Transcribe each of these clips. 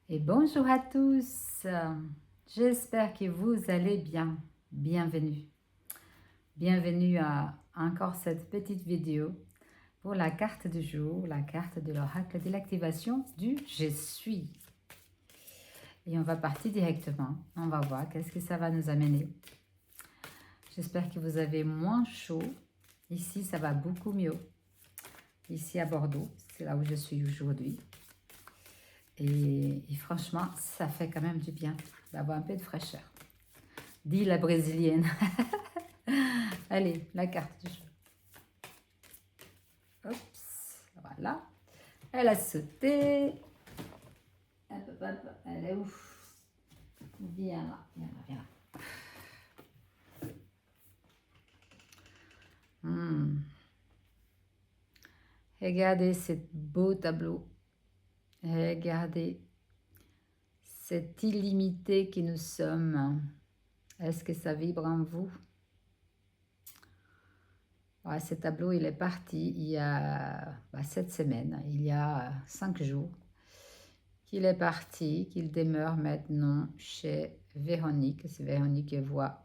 Et bonjour à tous, j'espère que vous allez bien. Bienvenue. Bienvenue à encore cette petite vidéo pour la carte du jour, la carte de l'oracle de l'activation du Je suis. Et on va partir directement, on va voir qu'est-ce que ça va nous amener. J'espère que vous avez moins chaud. Ici, ça va beaucoup mieux. Ici à Bordeaux, c'est là où je suis aujourd'hui. Et franchement, ça fait quand même du bien d'avoir un peu de fraîcheur. Dit la brésilienne. Allez, la carte du jour. Oups, voilà. Elle a sauté. Elle est où? Viens là, viens là, viens là. Regardez ce beau tableau. Regardez cette illimité que nous sommes. Est-ce que ça vibre en vous? Ouais, ce tableau, il est parti il y a 7 semaines, il y a 5 jours qu'il est parti, qu'il demeure maintenant chez Véronique. C'est Véronique qui voit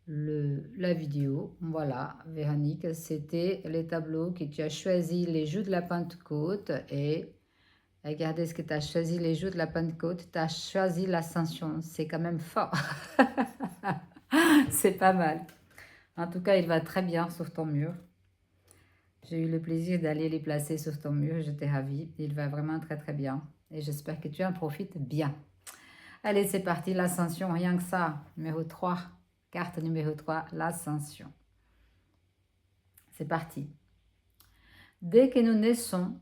la vidéo. Voilà, Véronique, c'était les tableaux que tu as choisi les jours de la Pentecôte et regardez ce que tu as choisi les jours de la Pentecôte, tu as choisi l'ascension. C'est quand même fort. C'est pas mal. En tout cas, il va très bien sur ton mur. J'ai eu le plaisir d'aller les placer sur ton mur. J'étais ravie. Il va vraiment très très bien. Et j'espère que tu en profites bien. Allez, c'est parti. L'ascension, rien que ça. Numéro 3. Carte numéro 3, l'ascension. C'est parti. Dès que nous naissons,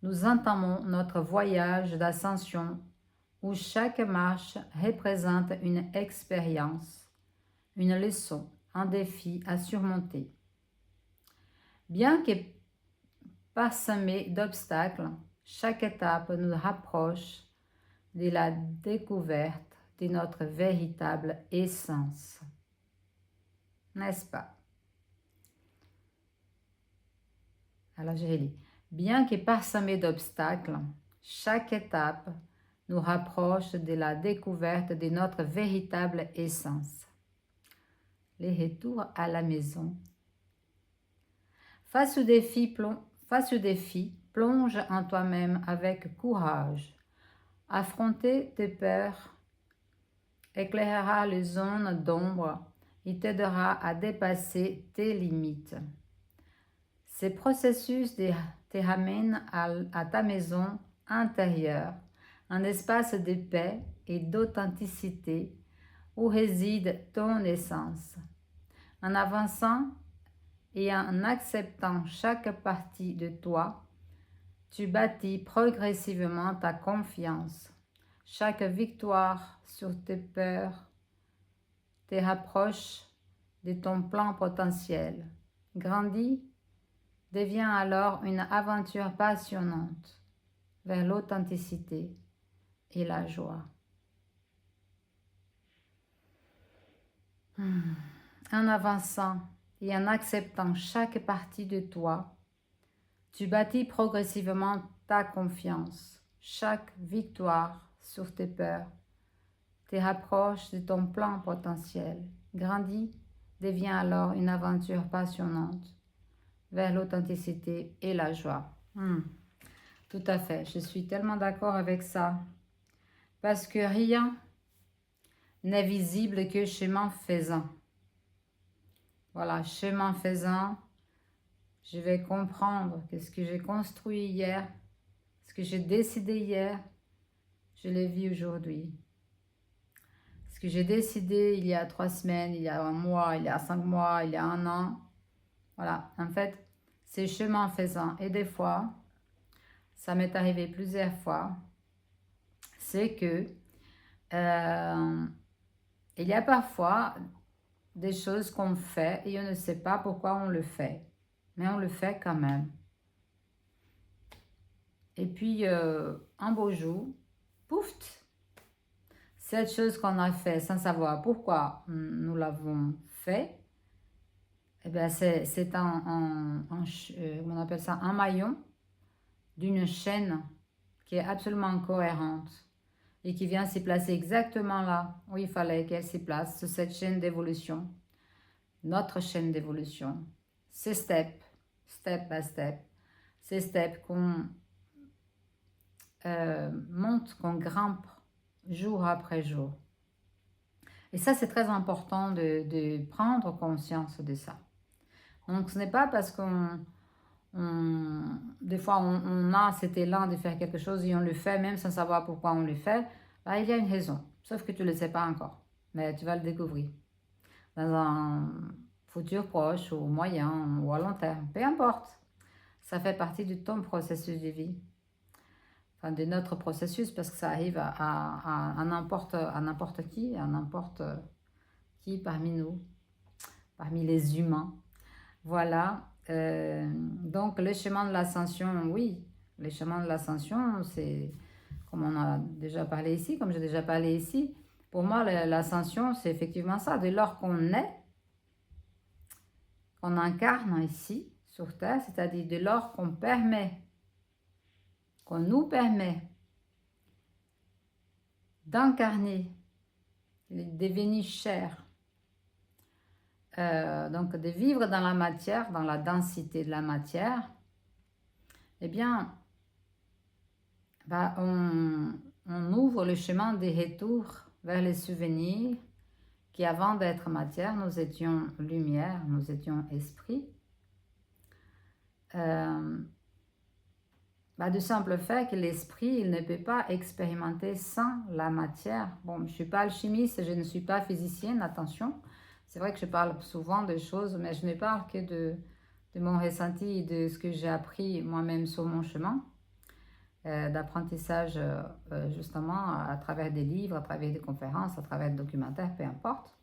nous entamons notre voyage d'ascension où chaque marche représente une expérience, une leçon, un défi à surmonter. Bien que parsemée d'obstacles, chaque étape nous rapproche de la découverte de notre véritable essence. N'est-ce pas? Alors je relis. Bien que parsemée d'obstacles, chaque étape nous rapproche de la découverte de notre véritable essence. Les retours à la maison. Face au défi, plonge en toi-même avec courage. Affronter tes peurs éclairera les zones d'ombre et t'aidera à dépasser tes limites. Ces processus te ramènent à ta maison intérieure, un espace de paix et d'authenticité où réside ton essence. En avançant et en acceptant chaque partie de toi, tu bâtis progressivement ta confiance. Chaque victoire sur tes peurs te rapproche de ton plein potentiel. Grandis devient alors une aventure passionnante vers l'authenticité et la joie. En avançant et en acceptant chaque partie de toi, tu bâtis progressivement ta confiance. Chaque victoire sur tes peurs te rapproche de ton plein potentiel. Grandis devient alors une aventure passionnante vers l'authenticité et la joie. Tout à fait, je suis tellement d'accord avec ça. Parce que rien n'est visible que chemin faisant. Voilà, chemin faisant, je vais comprendre que ce que j'ai construit hier, ce que j'ai décidé hier, je le vis aujourd'hui. Ce que j'ai décidé il y a 3 semaines, il y a 1 mois, il y a 5 mois, il y a 1 an. Voilà, en fait, c'est chemin faisant. Et des fois, ça m'est arrivé plusieurs fois, c'est que il y a parfois des choses qu'on fait et on ne sait pas pourquoi on le fait, mais on le fait quand même. Et puis, un beau jour, pouf, cette chose qu'on a fait sans savoir pourquoi nous l'avons fait, eh bien, c'est on appelle ça un maillon d'une chaîne qui est absolument cohérente. et qui vient s'y placer exactement là où il fallait qu'elle s'y place, sur cette chaîne d'évolution, notre chaîne d'évolution, ces steps, step by step, ces steps qu'on monte, qu'on grimpe jour après jour. Et ça, c'est très important de prendre conscience de ça. Donc, ce n'est pas parce des fois, on a cet élan de faire quelque chose et on le fait, même sans savoir pourquoi on le fait. Là, il y a une raison, sauf que tu ne le sais pas encore, mais tu vas le découvrir dans un futur proche ou moyen ou à long terme, peu importe. Ça fait partie de ton processus de vie, enfin de notre processus, parce que ça arrive à n'importe qui parmi nous, parmi les humains. Voilà. Donc le chemin de l'ascension, oui, le chemin de l'ascension, c'est comme on a déjà parlé ici, comme j'ai déjà parlé ici. Pour moi, l'ascension, c'est effectivement ça. Dès lors qu'on est, qu'on incarne ici sur Terre, c'est-à-dire dès lors qu'on permet, qu'on nous permet d'incarner, de devenir chair, donc de vivre dans la matière, dans la densité de la matière, eh bien, on ouvre le chemin des retours vers les souvenirs qui, avant d'être matière, nous étions lumière, nous étions esprit. Du simple fait que l'esprit, il ne peut pas expérimenter sans la matière. Bon, je ne suis pas alchimiste, je ne suis pas physicienne, attention. C'est vrai que je parle souvent de choses, mais je ne parle que de mon ressenti et de ce que j'ai appris moi-même sur mon chemin d'apprentissage, justement, à travers des livres, à travers des conférences, à travers des documentaires, peu importe.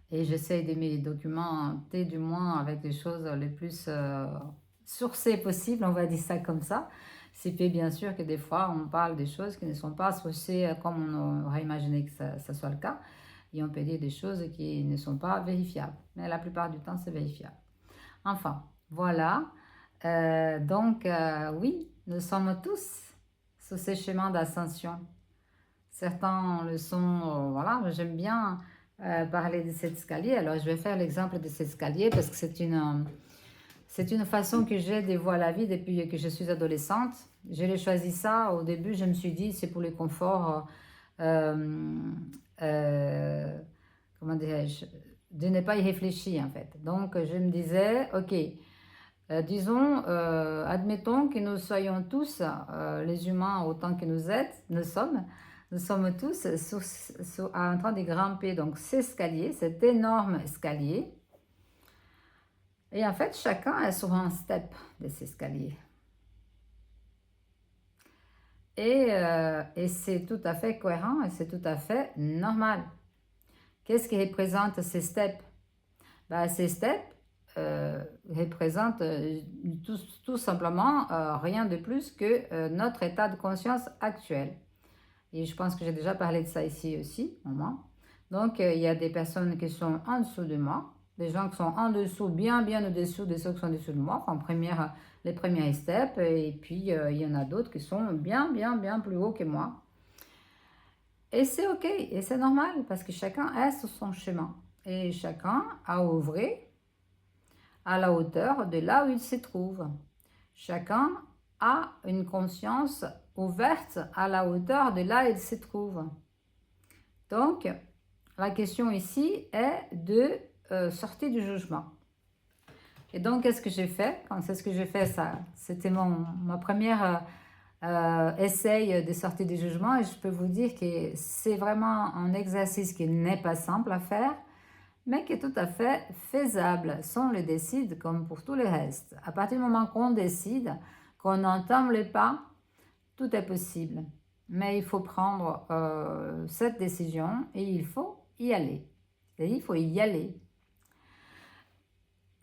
Et j'essaie de me documenter, du moins, avec des choses les plus sourcées possibles, on va dire ça comme ça. C'est fait bien sûr que des fois, on parle des choses qui ne sont pas sourcées comme on aurait imaginé que ça soit le cas. Et on peut dire des choses qui ne sont pas vérifiables. Mais la plupart du temps, c'est vérifiable. Enfin, voilà. Donc, oui, nous sommes tous sur ces chemins d'ascension. Certains le sont, voilà, j'aime bien parler de cet escalier. Alors, je vais faire l'exemple de cet escalier parce que c'est une façon que j'ai de voir la vie depuis que je suis adolescente. J'ai choisi ça. Au début, je me suis dit, c'est pour le confort, comment dirais-je, de ne pas y réfléchir, en fait. Donc, je me disais, ok, disons, admettons que nous soyons tous, les humains autant que nous sommes tous en train de grimper donc cet escalier, cet énorme escalier. Et en fait, chacun est sur un step de cet escalier. Et c'est tout à fait cohérent et c'est tout à fait normal. Qu'est-ce qui représente ces steps? Ces steps représentent tout simplement rien de plus que notre état de conscience actuel. Et je pense que j'ai déjà parlé de ça ici aussi, au moins. Donc, il y a des personnes qui sont en dessous de moi, des gens qui sont en dessous, bien au-dessous de ceux qui sont en dessous de moi, enfin, les premiers steps, et puis il y en a d'autres qui sont bien plus haut que moi. Et c'est ok, et c'est normal, parce que chacun est sur son chemin, et chacun a ouvré à la hauteur de là où il se trouve. Chacun a une conscience ouverte à la hauteur de là où il se trouve. Donc, la question ici est de sortir du jugement. Et donc, qu'est-ce que j'ai fait? Quand c'est ce que j'ai fait, ça, c'était ma première essai de sortir du jugement. Et je peux vous dire que c'est vraiment un exercice qui n'est pas simple à faire, mais qui est tout à fait faisable si on le décide, comme pour tout le reste. À partir du moment qu'on décide, qu'on n'entame le pas, tout est possible. Mais il faut prendre cette décision et il faut y aller. C'est-à-dire, il faut y aller.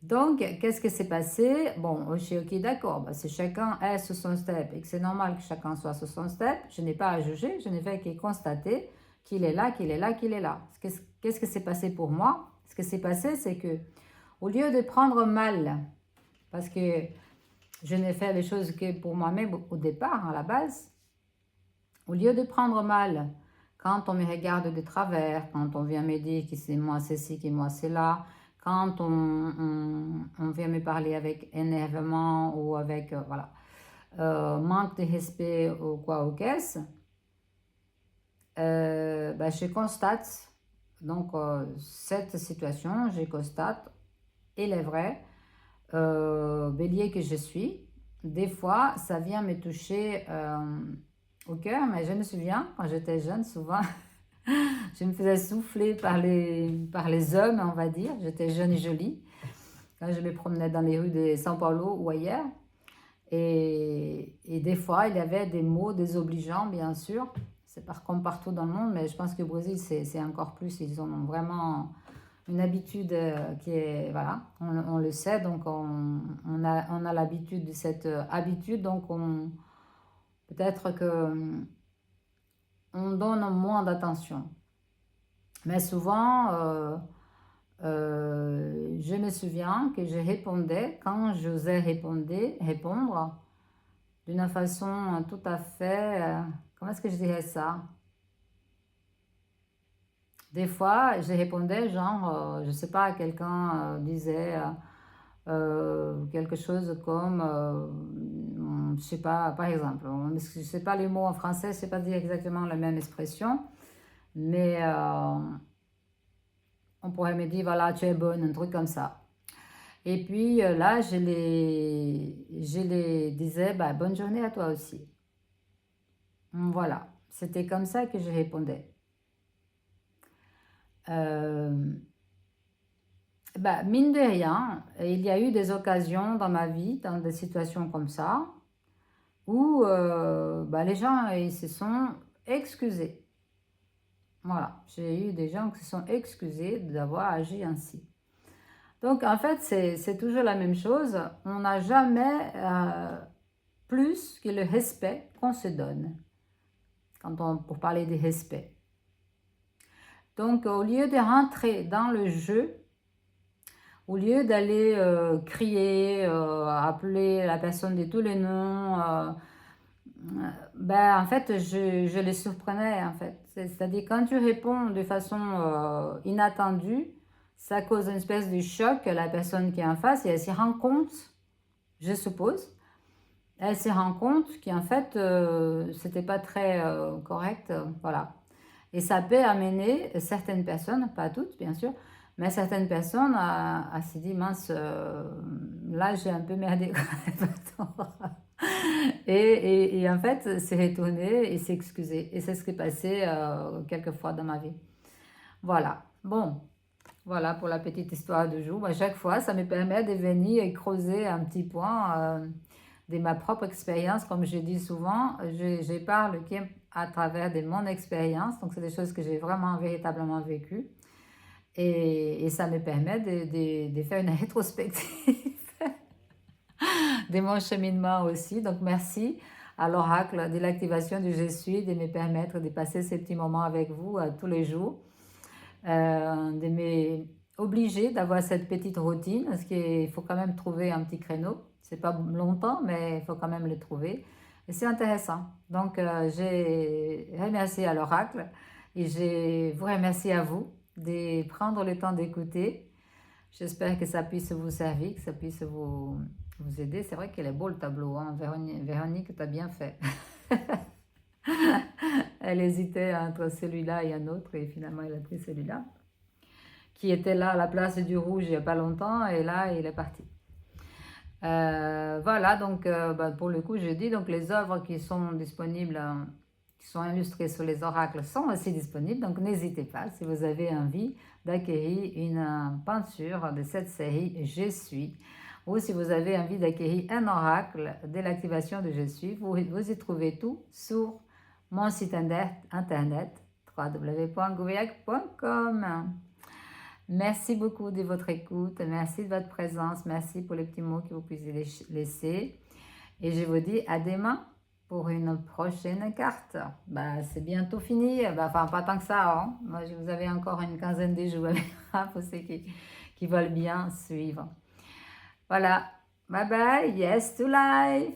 Donc, qu'est-ce qui s'est passé? Bon, je suis ok, d'accord. Si chacun est sur son step et que c'est normal que chacun soit sur son step, je n'ai pas à juger, je n'ai fait que constater qu'il est là, qu'il est là, qu'il est là. Qu'est-ce qui s'est passé pour moi? Ce qui s'est passé, c'est que au lieu de prendre mal, parce que je n'ai fait les choses que pour moi-même au départ, à la base, Au lieu de prendre mal quand on me regarde de travers, quand on vient me dire que c'est moi ceci, que moi c'est là, quand on vient me parler avec énervement ou avec, voilà, manque de respect ou quoi ou qu'est-ce, ben, je constate, donc cette situation, je constate, il est vrai, bélier que je suis, des fois ça vient me toucher au cœur, mais je me souviens, quand j'étais jeune, souvent, je me faisais souffler par les hommes, on va dire, j'étais jeune et jolie, quand je me promenais dans les rues de São Paulo ou ailleurs, et des fois, il y avait des mots désobligeants, bien sûr. C'est comme partout dans le monde, mais je pense que au Brésil, c'est encore plus. Ils ont vraiment une habitude qui est, voilà, on le sait, donc on a l'habitude de cette habitude, donc peut-être que on donne moins d'attention. Mais souvent, je me souviens que je répondais, quand j'osais répondre, d'une façon tout à fait, comment est-ce que je dirais ça? Des fois, je répondais genre, je sais pas, quelqu'un disait quelque chose comme, je sais pas, par exemple, je sais pas les mots en français, je sais pas dire exactement la même expression, mais on pourrait me dire, voilà, tu es bonne, un truc comme ça. Et puis là, je les disais, bah, bonne journée à toi aussi. Voilà, c'était comme ça que je répondais. Bah, mine de rien, il y a eu des occasions dans ma vie, dans des situations comme ça, où bah, les gens ils se sont excusés. Voilà, j'ai eu des gens qui se sont excusés d'avoir agi ainsi. Donc en fait, c'est toujours la même chose. On n'a jamais plus que le respect qu'on se donne pour parler de respect. Donc au lieu de rentrer dans le jeu, au lieu d'aller crier, appeler la personne de tous les noms, ben, en fait, je les surprenais, en fait. C'est-à-dire, quand tu réponds de façon inattendue, ça cause une espèce de choc à la personne qui est en face et elle se rend compte, je suppose, elle se rend compte qu'en fait, c'était pas très correct, voilà. Et ça peut amener certaines personnes, pas toutes bien sûr, mais certaines personnes à se dire, mince, là j'ai un peu merdé. Et en fait, s'est retourner et s'excuser. Et c'est ce qui est passé quelques fois dans ma vie. Voilà. Bon, voilà pour la petite histoire du jour. À chaque fois, ça me permet de venir et creuser un petit point de ma propre expérience. Comme je dis souvent, je parle à travers de mon expérience. Donc, c'est des choses que j'ai vraiment, véritablement vécues. Et ça me permet de faire une rétrospective de mon cheminement aussi. Donc, merci à l'oracle de l'activation du Je suis de me permettre de passer ces petits moments avec vous tous les jours, de m'obliger d'avoir cette petite routine, parce qu'il faut quand même trouver un petit créneau. C'est pas longtemps, mais il faut quand même le trouver. Et c'est intéressant. Donc, j'ai remercié à l'oracle et je vous remercie à vous de prendre le temps d'écouter. J'espère que ça puisse vous servir, que ça puisse vous aider. C'est vrai qu'il est beau le tableau, hein? Véronique, tu as bien fait. Elle hésitait entre celui-là et un autre et finalement elle a pris celui-là, qui était là à la place du rouge il n'y a pas longtemps et là il est parti. Voilà, donc bah, pour le coup je dis, donc les œuvres qui sont disponibles, qui sont illustrées sur les oracles sont aussi disponibles, donc n'hésitez pas si vous avez envie d'acquérir une peinture de cette série Je suis, ou si vous avez envie d'acquérir un oracle de l'activation de Je suis, vous y trouvez tout sur mon site internet www.gouveac.com. Merci beaucoup de votre écoute, merci de votre présence, merci pour les petits mots que vous pouvez laisser. Et je vous dis à demain pour une prochaine carte. Bah, c'est bientôt fini, bah, enfin pas tant que ça. Hein. Moi, vous avez encore une quinzaine de jours pour ceux qui veulent bien suivre. Voilà, bye bye, yes to life.